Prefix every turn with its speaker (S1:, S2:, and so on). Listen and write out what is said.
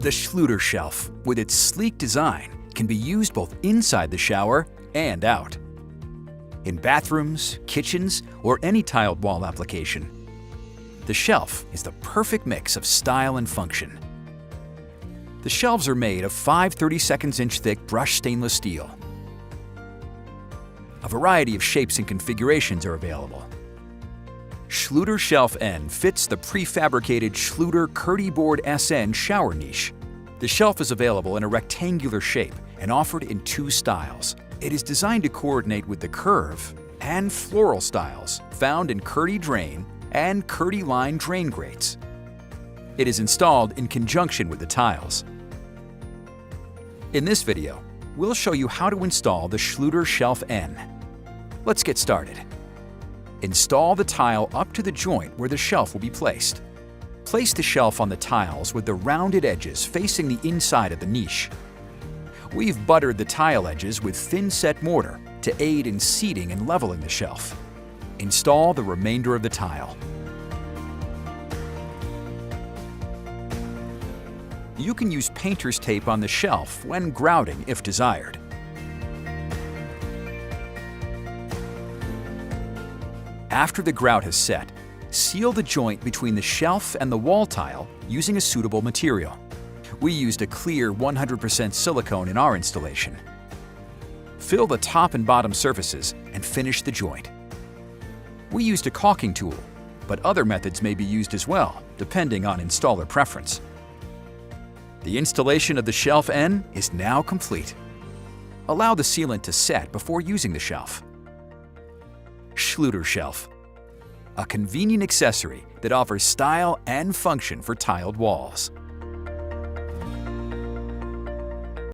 S1: The Schluter shelf, with its sleek design, can be used both inside the shower and out. In bathrooms, kitchens, or any tiled wall application. The shelf is the perfect mix of style and function. The shelves are made of 5 32/2 thick brushed stainless steel. A variety of shapes and configurations are available. Schluter SHELF-N fits the prefabricated Schluter KERDI-BOARD-SN shower niche. The shelf is available in a rectangular shape and offered in 2 styles. It is designed to coordinate with the curve and floral styles found in KERDI drain and KERDI line drain grates. It is installed in conjunction with the tiles. In this video, we'll show you how to install the Schluter SHELF-N. Let's get started. Install the tile up to the joint where the shelf will be placed. Place the shelf on the tiles with the rounded edges facing the inside of the niche. We've buttered the tile edges with thin-set mortar to aid in seating and leveling the shelf. Install the remainder of the tile. You can use painter's tape on the shelf when grouting if desired. After the grout has set, seal the joint between the shelf and the wall tile using a suitable material. We used a clear 100% silicone in our installation. Fill the top and bottom surfaces and finish the joint. We used a caulking tool, but other methods may be used as well, depending on installer preference. The installation of the SHELF-N is now complete. Allow the sealant to set before using the shelf. Schluter shelf, a convenient accessory that offers style and function for tiled walls.